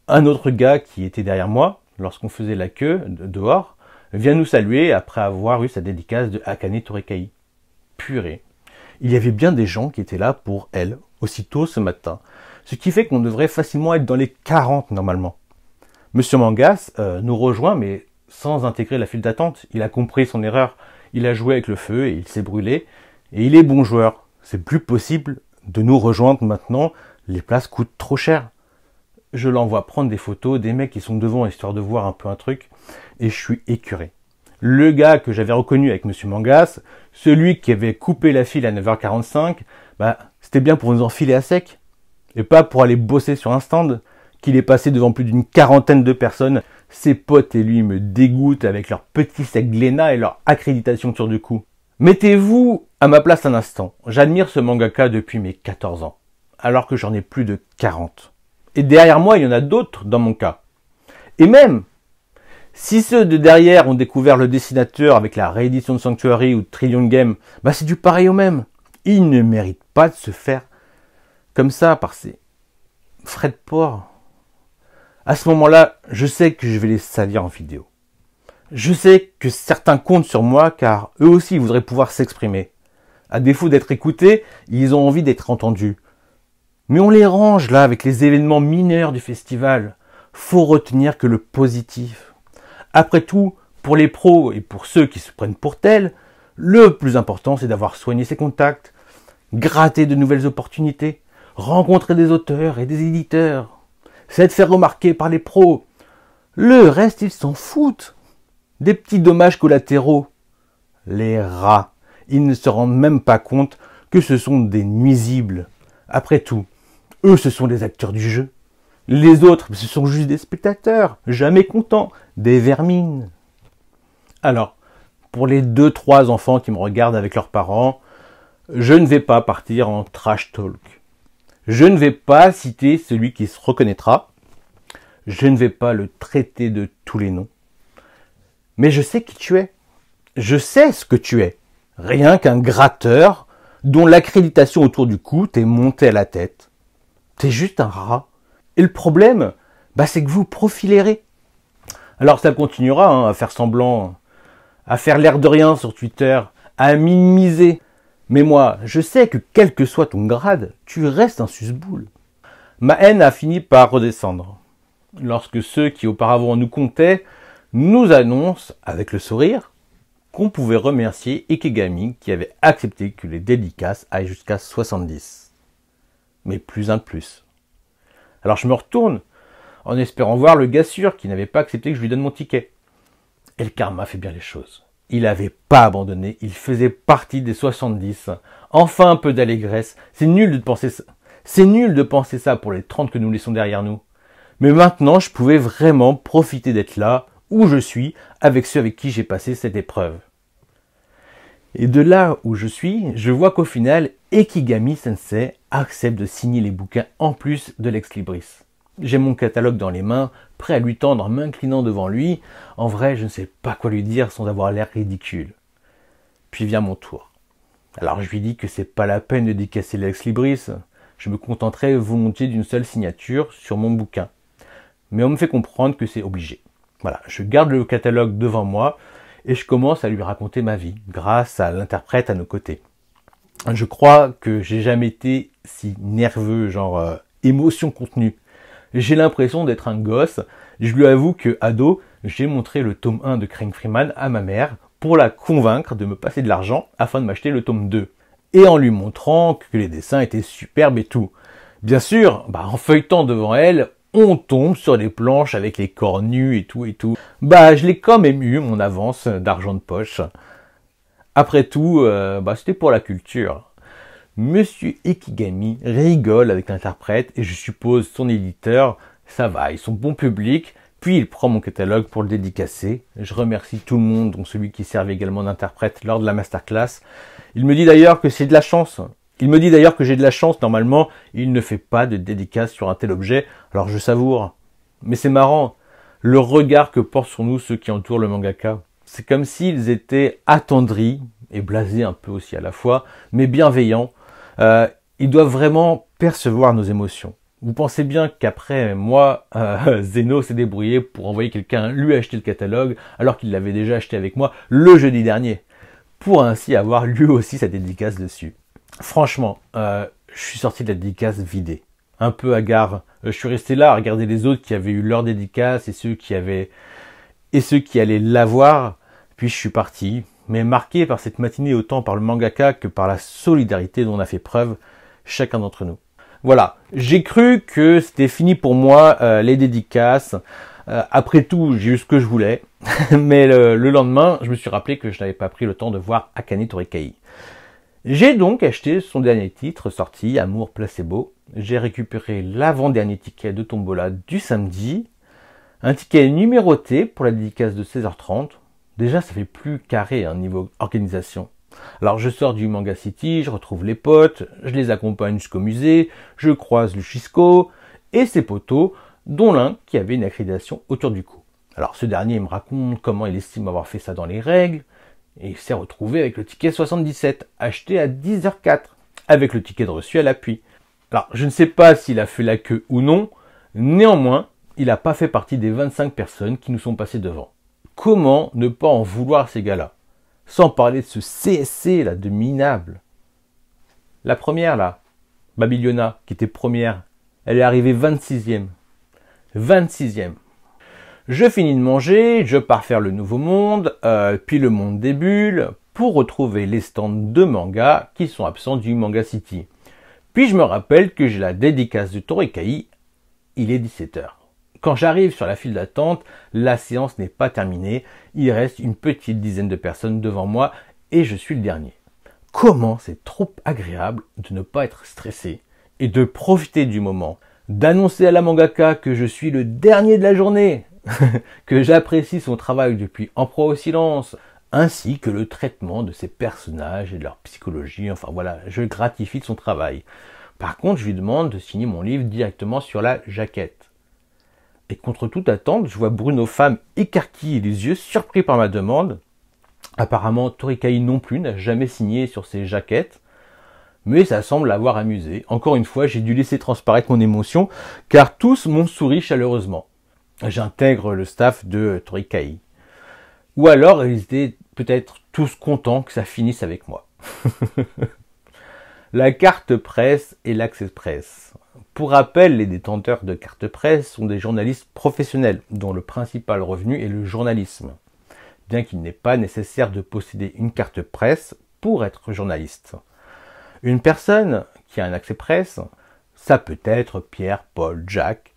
Un autre gars qui était derrière moi, lorsqu'on faisait la queue dehors, vient nous saluer après avoir eu sa dédicace de Akane Torekai. Purée. Il y avait bien des gens qui étaient là pour elle, aussitôt ce matin. Ce qui fait qu'on devrait facilement être dans les 40 normalement. Monsieur Mangas nous rejoint, mais sans intégrer la file d'attente. Il a compris son erreur. Il a joué avec le feu et il s'est brûlé. Et il est bon joueur. C'est plus possible de nous rejoindre maintenant. Les places coûtent trop cher. Je l'envoie prendre des photos des mecs qui sont devant, histoire de voir un peu un truc. Et je suis écœuré. Le gars que j'avais reconnu avec Monsieur Mangas, celui qui avait coupé la file à 9h45, c'était bien pour nous enfiler à sec. Et pas pour aller bosser sur un stand, qu'il est passé devant plus d'une quarantaine de personnes. Ses potes et lui me dégoûtent avec leur petit sac Glénat et leur accréditation sur du coup. Mettez-vous à ma place un instant. J'admire ce mangaka depuis mes 14 ans, alors que j'en ai plus de 40. Et derrière moi, il y en a d'autres dans mon cas. Et même, si ceux de derrière ont découvert le dessinateur avec la réédition de Sanctuary ou de Trillion Game, c'est du pareil au même. Ils ne méritent pas de se faire comme ça par ces frais de port. À ce moment-là, je sais que je vais les salir en vidéo. Je sais que certains comptent sur moi car eux aussi voudraient pouvoir s'exprimer. À défaut d'être écoutés, ils ont envie d'être entendus. Mais on les range là avec les événements mineurs du festival. Faut retenir que le positif. Après tout, pour les pros et pour ceux qui se prennent pour tels, le plus important c'est d'avoir soigné ses contacts, gratter de nouvelles opportunités, rencontrer des auteurs et des éditeurs. C'est de faire remarquer par les pros. Le reste, ils s'en foutent. Des petits dommages collatéraux. Les rats, ils ne se rendent même pas compte que ce sont des nuisibles. Après tout, eux, ce sont les acteurs du jeu. Les autres, ce sont juste des spectateurs, jamais contents, des vermines. Alors, pour les 2-3 enfants qui me regardent avec leurs parents, je ne vais pas partir en trash talk. Je ne vais pas citer celui qui se reconnaîtra. Je ne vais pas le traiter de tous les noms. Mais je sais qui tu es. Je sais ce que tu es. Rien qu'un gratteur dont l'accréditation autour du cou t'est montée à la tête. T'es juste un rat. Et le problème, c'est que vous profilerez. Alors ça continuera à faire semblant, à faire l'air de rien sur Twitter, à minimiser. Mais moi, je sais que quel que soit ton grade, tu restes un susboule. Ma haine a fini par redescendre. Lorsque ceux qui auparavant nous comptaient nous annoncent, avec le sourire, qu'on pouvait remercier Ikegami qui avait accepté que les dédicaces aillent jusqu'à 70. Mais plus un de plus. Alors je me retourne, en espérant voir le gars sûr qui n'avait pas accepté que je lui donne mon ticket. Et le karma fait bien les choses. Il n'avait pas abandonné, il faisait partie des 70. Enfin un peu d'allégresse. C'est nul de penser ça. C'est nul de penser ça pour les 30 que nous laissons derrière nous. Mais maintenant, je pouvais vraiment profiter d'être là, où je suis, avec ceux avec qui j'ai passé cette épreuve. Et de là où je suis, je vois qu'au final, Ikegami Sensei accepte de signer les bouquins en plus de Lex Libris. J'ai mon catalogue dans les mains, prêt à lui tendre en m'inclinant devant lui. En vrai, je ne sais pas quoi lui dire sans avoir l'air ridicule. Puis vient mon tour. Alors je lui dis que c'est pas la peine de dédicacer Lex Libris. Je me contenterai volontiers d'une seule signature sur mon bouquin. Mais on me fait comprendre que c'est obligé. Voilà, je garde le catalogue devant moi et je commence à lui raconter ma vie, grâce à l'interprète à nos côtés. Je crois que j'ai jamais été si nerveux, genre émotion contenue. J'ai l'impression d'être un gosse. Je lui avoue que, ado, j'ai montré le tome 1 de Craig Freeman à ma mère pour la convaincre de me passer de l'argent afin de m'acheter le tome 2. Et en lui montrant que les dessins étaient superbes et tout. Bien sûr, en feuilletant devant elle, on tombe sur les planches avec les corps nus et tout et tout. Je l'ai quand même eu, mon avance d'argent de poche. Après tout, c'était pour la culture. Monsieur Ikegami rigole avec l'interprète et je suppose son éditeur, ça va, ils sont bon public. Puis il prend mon catalogue pour le dédicacer. Je remercie tout le monde, dont celui qui servait également d'interprète lors de la masterclass. Il me dit d'ailleurs que c'est de la chance. Il me dit d'ailleurs que j'ai de la chance, normalement, il ne fait pas de dédicace sur un tel objet, alors je savoure. Mais c'est marrant, le regard que portent sur nous ceux qui entourent le mangaka. C'est comme s'ils étaient attendris, et blasés un peu aussi à la fois, mais bienveillants. Ils doivent vraiment percevoir nos émotions. Vous pensez bien qu'après moi, Zeno s'est débrouillé pour envoyer quelqu'un lui acheter le catalogue, alors qu'il l'avait déjà acheté avec moi le jeudi dernier, pour ainsi avoir lui aussi sa dédicace dessus. Franchement, je suis sorti de la dédicace vidé, un peu hagard. Je suis resté là à regarder les autres qui avaient eu leur dédicace et ceux qui allaient l'avoir. Puis je suis parti, mais marqué par cette matinée autant par le mangaka que par la solidarité dont on a fait preuve chacun d'entre nous. Voilà, j'ai cru que c'était fini pour moi les dédicaces. Après tout, j'ai eu ce que je voulais, mais le lendemain, je me suis rappelé que je n'avais pas pris le temps de voir Akane Torikai. J'ai donc acheté son dernier titre sorti, Amour Placebo. J'ai récupéré l'avant-dernier ticket de Tombola du samedi. Un ticket numéroté pour la dédicace de 16h30. Déjà, ça fait plus carré niveau organisation. Alors, je sors du Manga City, je retrouve les potes, je les accompagne jusqu'au musée, je croise Lucisco et ses potos, dont l'un qui avait une accréditation autour du cou. Alors, ce dernier me raconte comment il estime avoir fait ça dans les règles. Et il s'est retrouvé avec le ticket 77, acheté à 10h04, avec le ticket de reçu à l'appui. Alors, je ne sais pas s'il a fait la queue ou non, néanmoins, il n'a pas fait partie des 25 personnes qui nous sont passées devant. Comment ne pas en vouloir ces gars-là? Sans parler de ce CSC là, de minable. La première là, Babyliona, qui était première, elle est arrivée 26e. 26e. Je finis de manger, je pars faire le Nouveau Monde, puis le Monde des Bulles, pour retrouver les stands de manga qui sont absents du Manga City. Puis je me rappelle que j'ai la dédicace de Torikai, il est 17h. Quand j'arrive sur la file d'attente, la séance n'est pas terminée, il reste une petite dizaine de personnes devant moi et je suis le dernier. Comment c'est trop agréable de ne pas être stressé et de profiter du moment, d'annoncer à la mangaka que je suis le dernier de la journée, que j'apprécie son travail depuis En proie au silence, ainsi que le traitement de ses personnages et de leur psychologie, enfin voilà, je gratifie de son travail. Par contre, je lui demande de signer mon livre directement sur la jaquette. Et contre toute attente, je vois Bruno Femme écarquiller les yeux, surpris par ma demande. Apparemment, Torikai non plus n'a jamais signé sur ses jaquettes, mais ça semble l'avoir amusé. Encore une fois, j'ai dû laisser transparaître mon émotion, car tous m'ont souri chaleureusement. J'intègre le staff de Torikai. Ou alors, ils étaient peut-être tous contents que ça finisse avec moi. La carte presse et l'Access Press. Pour rappel, les détenteurs de carte presse sont des journalistes professionnels, dont le principal revenu est le journalisme. Bien qu'il n'est pas nécessaire de posséder une carte presse pour être journaliste. Une personne qui a un accès presse, ça peut être Pierre, Paul, Jacques,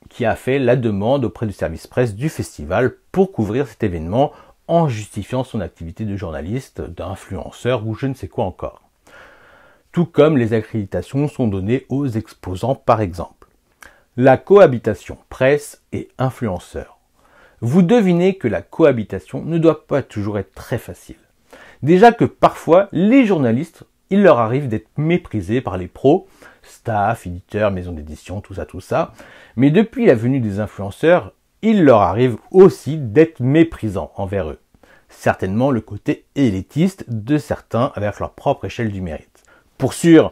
qui a fait la demande auprès du service presse du festival pour couvrir cet événement en justifiant son activité de journaliste, d'influenceur ou je ne sais quoi encore. Tout comme les accréditations sont données aux exposants par exemple. La cohabitation presse et influenceur. Vous devinez que la cohabitation ne doit pas toujours être très facile. Déjà que parfois, les journalistes, il leur arrive d'être méprisés par les pros, staff, éditeurs, maisons d'édition, tout ça. Mais depuis la venue des influenceurs, il leur arrive aussi d'être méprisants envers eux. Certainement le côté élitiste de certains avec leur propre échelle du mérite. Pour sûr,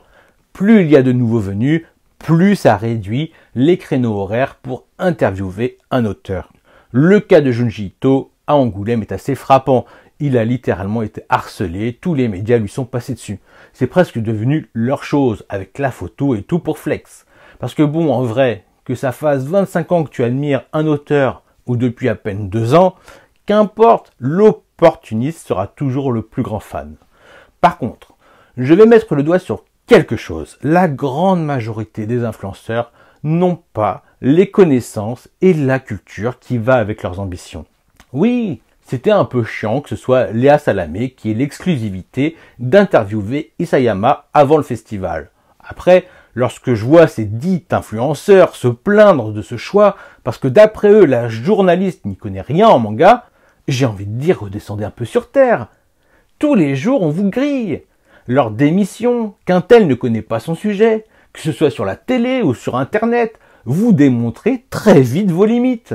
plus il y a de nouveaux venus, plus ça réduit les créneaux horaires pour interviewer un auteur. Le cas de Junji Ito à Angoulême est assez frappant. Il a littéralement été harcelé, tous les médias lui sont passés dessus. C'est presque devenu leur chose, avec la photo et tout pour flex. Parce que bon, en vrai, que ça fasse 25 ans que tu admires un auteur, ou depuis à peine 2 ans, qu'importe, l'opportuniste sera toujours le plus grand fan. Par contre, je vais mettre le doigt sur quelque chose. La grande majorité des influenceurs n'ont pas les connaissances et la culture qui va avec leurs ambitions. Oui, c'était un peu chiant que ce soit Léa Salamé qui ait l'exclusivité d'interviewer Isayama avant le festival. Après, lorsque je vois ces dits influenceurs se plaindre de ce choix, parce que d'après eux, la journaliste n'y connaît rien en manga, j'ai envie de dire redescendez un peu sur terre. Tous les jours, on vous grille. Lors d'émissions, qu'un tel ne connaît pas son sujet, que ce soit sur la télé ou sur Internet, vous démontrez très vite vos limites.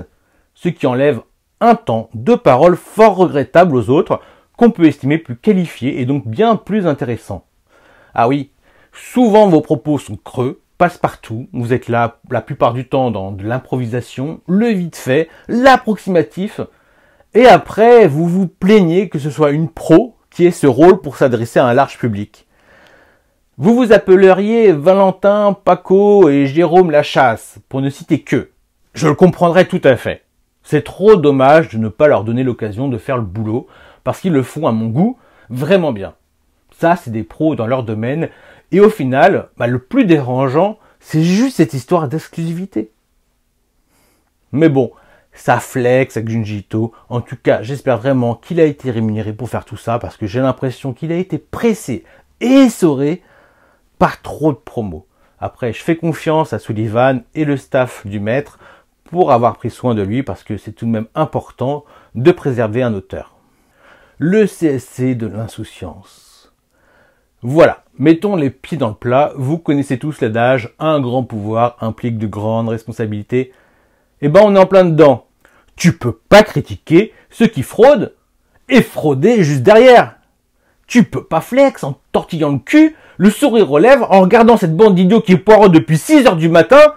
Ce qui enlève un temps de parole fort regrettable aux autres, qu'on peut estimer plus qualifiés et donc bien plus intéressants. Ah oui, souvent vos propos sont creux, passe-partout, vous êtes là la plupart du temps dans de l'improvisation, le vite fait, l'approximatif, et après vous vous plaignez que ce soit une pro qui ait ce rôle pour s'adresser à un large public. Vous vous appelleriez Valentin, Paco et Jérôme Lachasse, pour ne citer qu'eux. Je le comprendrais tout à fait. C'est trop dommage de ne pas leur donner l'occasion de faire le boulot, parce qu'ils le font à mon goût vraiment bien. Ça, c'est des pros dans leur domaine, et au final, le plus dérangeant, c'est juste cette histoire d'exclusivité. Mais bon, ça flex avec Junji Ito. En tout cas, j'espère vraiment qu'il a été rémunéré pour faire tout ça, parce que j'ai l'impression qu'il a été pressé et essoré par trop de promos. Après, je fais confiance à Sullivan et le staff du maître pour avoir pris soin de lui, parce que c'est tout de même important de préserver un auteur. Le CSC de l'insouciance. Voilà, mettons les pieds dans le plat. Vous connaissez tous l'adage, un grand pouvoir implique de grandes responsabilités. Eh ben, on est en plein dedans. Tu peux pas critiquer ceux qui fraudent et frauder juste derrière. Tu peux pas flex en tortillant le cul, le sourire aux lèvres, en regardant cette bande d'idiots qui poireaux depuis 6 heures du matin,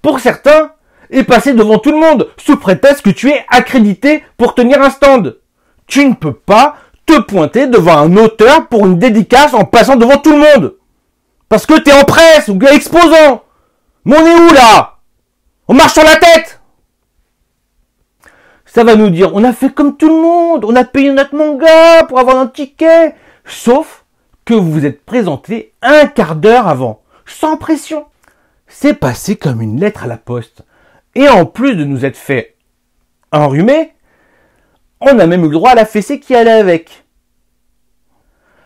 pour certains, et passer devant tout le monde, sous prétexte que tu es accrédité pour tenir un stand. Tu ne peux pas te pointer devant un auteur pour une dédicace en passant devant tout le monde. Parce que t'es en presse ou exposant. Mais on est où là? On marche sur la tête. Ça va nous dire, on a fait comme tout le monde, on a payé notre manga pour avoir un ticket. Sauf que vous vous êtes présenté un quart d'heure avant, sans pression. C'est passé comme une lettre à la poste. Et en plus de nous être fait enrhumer, on a même eu le droit à la fessée qui allait avec.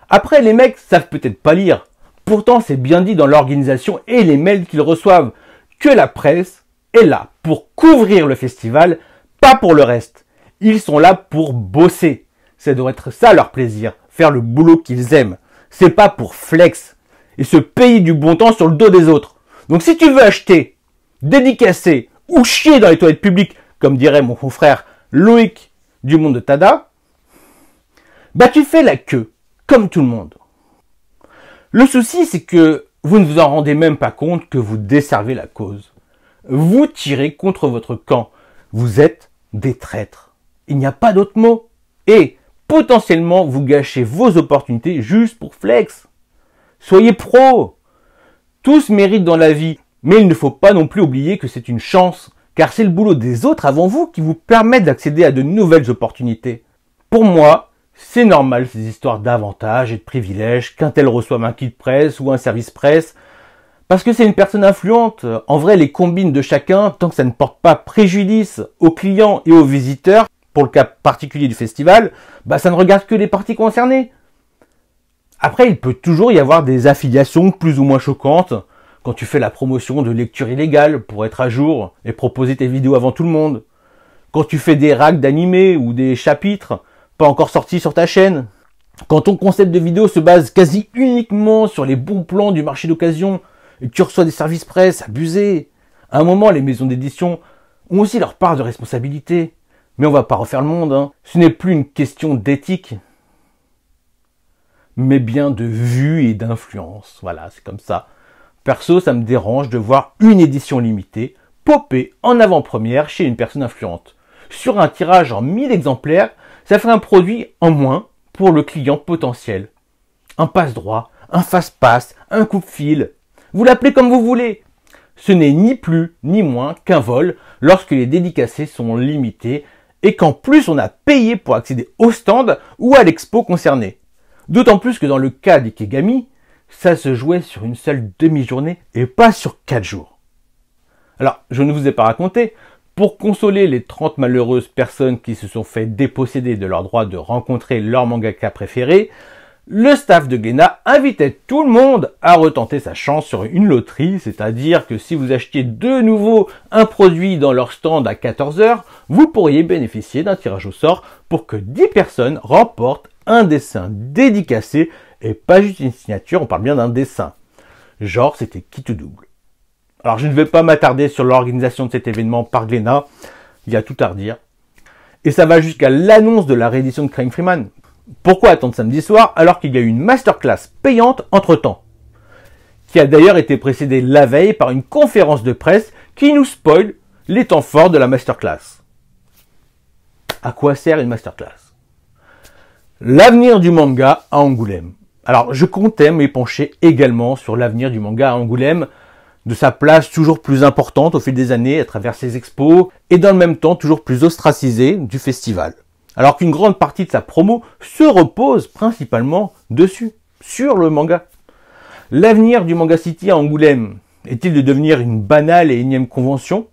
Après, les mecs savent peut-être pas lire. Pourtant, c'est bien dit dans l'organisation et les mails qu'ils reçoivent que la presse est là pour couvrir le festival, pas pour le reste. Ils sont là pour bosser. Ça doit être ça leur plaisir, faire le boulot qu'ils aiment. C'est pas pour flex et se payer du bon temps sur le dos des autres. Donc si tu veux acheter, dédicacer ou chier dans les toilettes publiques, comme dirait mon confrère Loïc du monde de Tada, bah tu fais la queue, comme tout le monde. Le souci, c'est que vous ne vous en rendez même pas compte que vous desservez la cause. Vous tirez contre votre camp. Vous êtes des traîtres. Il n'y a pas d'autre mot. Et potentiellement, vous gâchez vos opportunités juste pour flex. Soyez pro. Tous méritent dans la vie, mais il ne faut pas non plus oublier que c'est une chance, car c'est le boulot des autres avant vous qui vous permettent d'accéder à de nouvelles opportunités. Pour moi, c'est normal ces histoires d'avantages et de privilèges qu'un tel reçoive un kit presse ou un service presse, parce que c'est une personne influente. En vrai, les combines de chacun, tant que ça ne porte pas préjudice aux clients et aux visiteurs, pour le cas particulier du festival, bah ça ne regarde que les parties concernées. Après, il peut toujours y avoir des affiliations plus ou moins choquantes quand tu fais la promotion de lecture illégale pour être à jour et proposer tes vidéos avant tout le monde. Quand tu fais des racks d'animés ou des chapitres pas encore sortis sur ta chaîne. Quand ton concept de vidéo se base quasi uniquement sur les bons plans du marché d'occasion et que tu reçois des services presse abusés. À un moment, les maisons d'édition ont aussi leur part de responsabilité. Mais on va pas refaire le monde, hein. Ce n'est plus une question d'éthique, mais bien de vue et d'influence. Voilà, c'est comme ça. Perso, ça me dérange de voir une édition limitée popper en avant-première chez une personne influente. Sur un tirage en 1000 exemplaires, ça fait un produit en moins pour le client potentiel. Un passe-droit, un fast-pass, un coupe-fil. Vous l'appelez comme vous voulez. Ce n'est ni plus ni moins qu'un vol lorsque les dédicacés sont limités et qu'en plus on a payé pour accéder au stand ou à l'expo concernée. D'autant plus que dans le cas d'Ikegami, ça se jouait sur une seule demi-journée et pas sur 4 jours. Alors, je ne vous ai pas raconté, pour consoler les 30 malheureuses personnes qui se sont fait déposséder de leur droit de rencontrer leur mangaka préféré, le staff de Glénat invitait tout le monde à retenter sa chance sur une loterie, c'est-à-dire que si vous achetiez de nouveau un produit dans leur stand à 14h, vous pourriez bénéficier d'un tirage au sort pour que 10 personnes remportent un dessin dédicacé et pas juste une signature, on parle bien d'un dessin. Genre, c'était qui tout double. Alors, je ne vais pas m'attarder sur l'organisation de cet événement par Glénat, il y a tout à redire. Et ça va jusqu'à l'annonce de la réédition de Crying Freeman. Pourquoi attendre samedi soir alors qu'il y a eu une masterclass payante entre-temps, qui a d'ailleurs été précédée la veille par une conférence de presse qui nous spoil les temps forts de la masterclass. À quoi sert une masterclass? L'avenir du manga à Angoulême. Alors, je comptais m'épancher également sur l'avenir du manga à Angoulême, de sa place toujours plus importante au fil des années à travers ses expos, et dans le même temps toujours plus ostracisée du festival. Alors qu'une grande partie de sa promo se repose principalement dessus, sur le manga. L'avenir du Manga City à Angoulême est-il de devenir une banale et énième convention?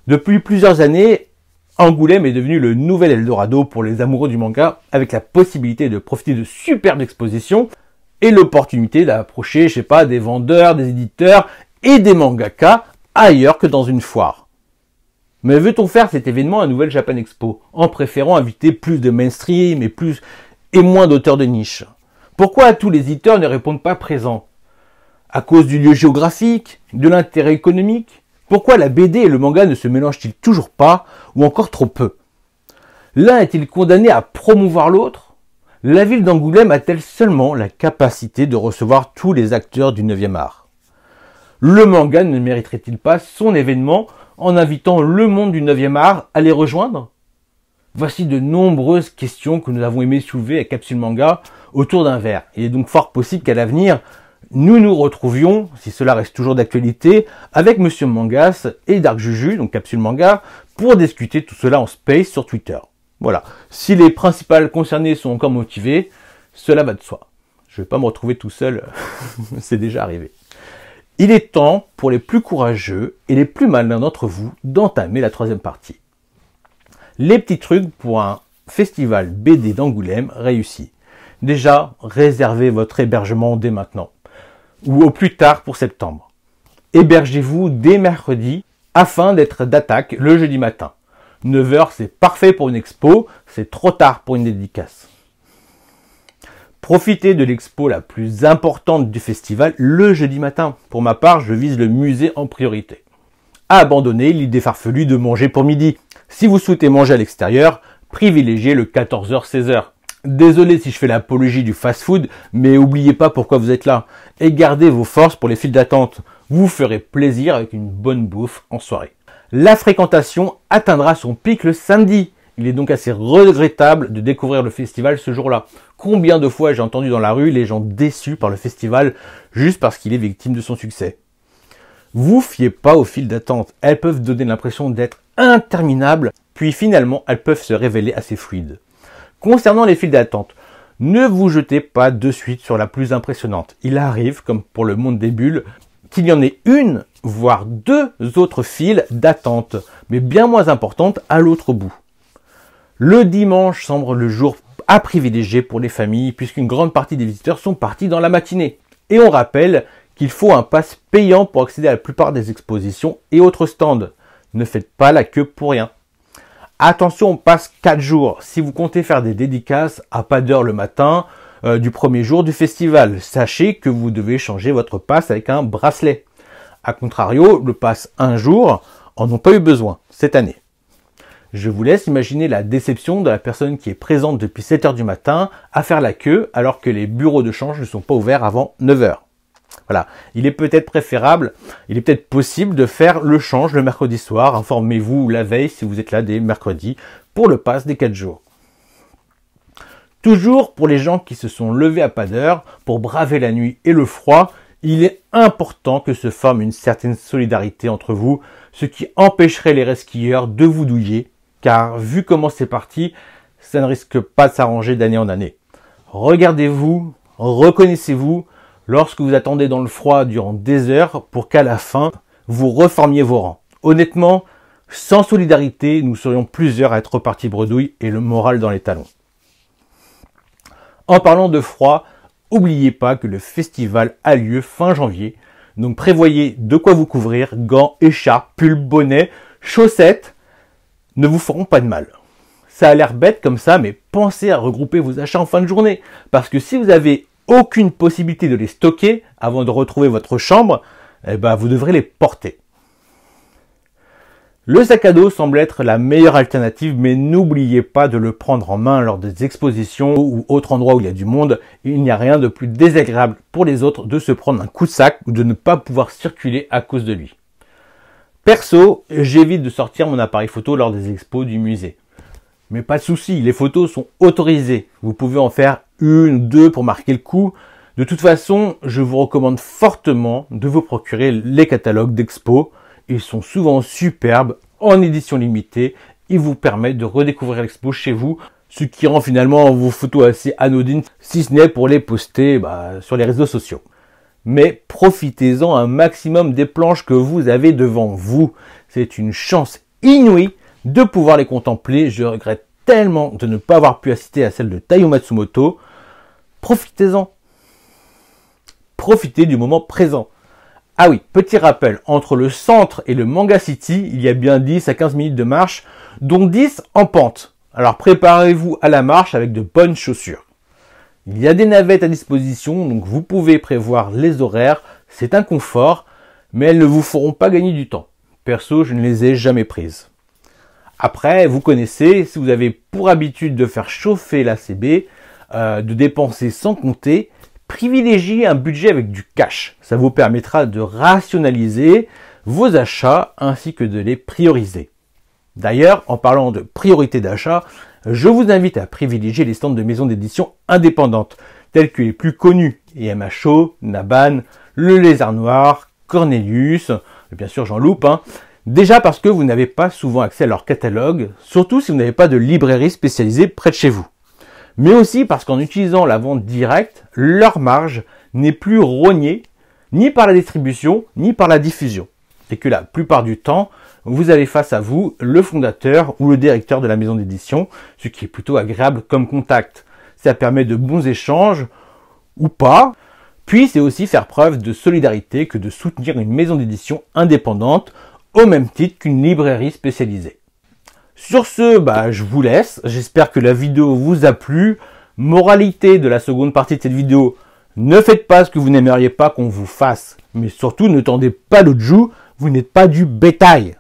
Depuis plusieurs années, Angoulême est devenu le nouvel Eldorado pour les amoureux du manga, avec la possibilité de profiter de superbes expositions et l'opportunité d'approcher, je sais pas, des vendeurs, des éditeurs et des mangakas ailleurs que dans une foire. Mais veut-on faire cet événement à Nouvelle Japan Expo, en préférant inviter plus de mainstream et moins d'auteurs de niche? Pourquoi tous les éditeurs ne répondent pas présents? À cause du lieu géographique, de l'intérêt économique? Pourquoi la BD et le manga ne se mélangent-ils toujours pas, ou encore trop peu? L'un est-il condamné à promouvoir l'autre? La ville d'Angoulême a-t-elle seulement la capacité de recevoir tous les acteurs du 9e art? Le manga ne mériterait-il pas son événement en invitant le monde du 9e art à les rejoindre? Voici de nombreuses questions que nous avons aimé soulever à Capsule Manga autour d'un verre. Il est donc fort possible qu'à l'avenir, nous nous retrouvions, si cela reste toujours d'actualité, avec Monsieur Mangas et Dark Juju, donc Capsule Manga, pour discuter tout cela en space sur Twitter. Voilà. Si les principales concernées sont encore motivées, cela va de soi. Je ne vais pas me retrouver tout seul, c'est déjà arrivé. Il est temps pour les plus courageux et les plus malins d'entre vous d'entamer la 3e partie. Les petits trucs pour un festival BD d'Angoulême réussi. Déjà, réservez votre hébergement dès maintenant, ou au plus tard pour septembre. Hébergez-vous dès mercredi afin d'être d'attaque le jeudi matin. 9h, c'est parfait pour une expo, c'est trop tard pour une dédicace. Profitez de l'expo la plus importante du festival le jeudi matin. Pour ma part, je vise le musée en priorité. À abandonner l'idée farfelue de manger pour midi. Si vous souhaitez manger à l'extérieur, privilégiez le 14h-16h. Désolé si je fais l'apologie du fast-food, mais n'oubliez pas pourquoi vous êtes là. Et gardez vos forces pour les files d'attente. Vous ferez plaisir avec une bonne bouffe en soirée. La fréquentation atteindra son pic le samedi. Il est donc assez regrettable de découvrir le festival ce jour-là. Combien de fois j'ai entendu dans la rue les gens déçus par le festival juste parce qu'il est victime de son succès. Vous fiez pas aux files d'attente. Elles peuvent donner l'impression d'être interminables, puis finalement elles peuvent se révéler assez fluides. Concernant les files d'attente, ne vous jetez pas de suite sur la plus impressionnante. Il arrive, comme pour le monde des bulles, qu'il y en ait une, voire 2 autres files d'attente, mais bien moins importantes à l'autre bout. Le dimanche semble le jour à privilégier pour les familles, puisqu'une grande partie des visiteurs sont partis dans la matinée. Et on rappelle qu'il faut un pass payant pour accéder à la plupart des expositions et autres stands. Ne faites pas la queue pour rien. Attention, on passe 4 jours. Si vous comptez faire des dédicaces à pas d'heure le matin du premier jour du festival, sachez que vous devez changer votre pass avec un bracelet. A contrario, le pass un jour en ont pas eu besoin cette année. Je vous laisse imaginer la déception de la personne qui est présente depuis 7 heures du matin à faire la queue alors que les bureaux de change ne sont pas ouverts avant 9 heures. Voilà. Il est peut-être préférable, il est peut-être possible de faire le change le mercredi soir. Informez-vous la veille si vous êtes là dès mercredi pour le pass des 4 jours. Toujours pour les gens qui se sont levés à pas d'heure pour braver la nuit et le froid, il est important que se forme une certaine solidarité entre vous, ce qui empêcherait les resquilleurs de vous douiller, car vu comment c'est parti, ça ne risque pas de s'arranger d'année en année. Regardez-vous, reconnaissez-vous, lorsque vous attendez dans le froid durant des heures pour qu'à la fin, vous reformiez vos rangs. Honnêtement, sans solidarité, nous serions plusieurs à être repartis bredouille et le moral dans les talons. En parlant de froid, n'oubliez pas que le festival a lieu fin janvier, donc prévoyez de quoi vous couvrir, gants, écharpes, pulls, bonnets, chaussettes, ne vous feront pas de mal. Ça a l'air bête comme ça, mais pensez à regrouper vos achats en fin de journée, parce que si vous avez aucune possibilité de les stocker avant de retrouver votre chambre, eh ben vous devrez les porter. Le sac à dos semble être la meilleure alternative, mais n'oubliez pas de le prendre en main lors des expositions ou autres endroits où il y a du monde. Il n'y a rien de plus désagréable pour les autres de se prendre un coup de sac ou de ne pas pouvoir circuler à cause de lui. Perso, j'évite de sortir mon appareil photo lors des expos du musée. Mais pas de souci, les photos sont autorisées. Vous pouvez en faire 1 ou 2 pour marquer le coup. De toute façon, je vous recommande fortement de vous procurer les catalogues d'expo. Ils sont souvent superbes, en édition limitée. Ils vous permettent de redécouvrir l'expo chez vous, ce qui rend finalement vos photos assez anodines, si ce n'est pour les poster sur les réseaux sociaux. Mais profitez-en un maximum des planches que vous avez devant vous. C'est une chance inouïe de pouvoir les contempler. Je regrette tellement de ne pas avoir pu assister à celle de Taiyo Matsumoto. Profitez-en. Profitez du moment présent. Ah oui, petit rappel, entre le centre et le Manga City, il y a bien 10 à 15 minutes de marche, dont 10 en pente. Alors préparez-vous à la marche avec de bonnes chaussures. Il y a des navettes à disposition, donc vous pouvez prévoir les horaires, c'est un confort, mais elles ne vous feront pas gagner du temps. Perso, je ne les ai jamais prises. Après, vous connaissez, si vous avez pour habitude de faire chauffer l'ACB, de dépenser sans compter, privilégiez un budget avec du cash. Ça vous permettra de rationaliser vos achats ainsi que de les prioriser. D'ailleurs, en parlant de priorité d'achat, je vous invite à privilégier les stands de maisons d'édition indépendantes, tels que les plus connus, EMHO, Naban, Le Lézard Noir, Cornelius, bien sûr j'en loupe, Déjà parce que vous n'avez pas souvent accès à leur catalogue, surtout si vous n'avez pas de librairie spécialisée près de chez vous. Mais aussi parce qu'en utilisant la vente directe, leur marge n'est plus rognée ni par la distribution, ni par la diffusion. Et que la plupart du temps, vous avez face à vous le fondateur ou le directeur de la maison d'édition, ce qui est plutôt agréable comme contact. Ça permet de bons échanges, ou pas. Puis c'est aussi faire preuve de solidarité que de soutenir une maison d'édition indépendante, au même titre qu'une librairie spécialisée. Sur ce, je vous laisse. J'espère que la vidéo vous a plu. Moralité de la seconde partie de cette vidéo, ne faites pas ce que vous n'aimeriez pas qu'on vous fasse. Mais surtout, ne tendez pas l'autre joue, vous n'êtes pas du bétail.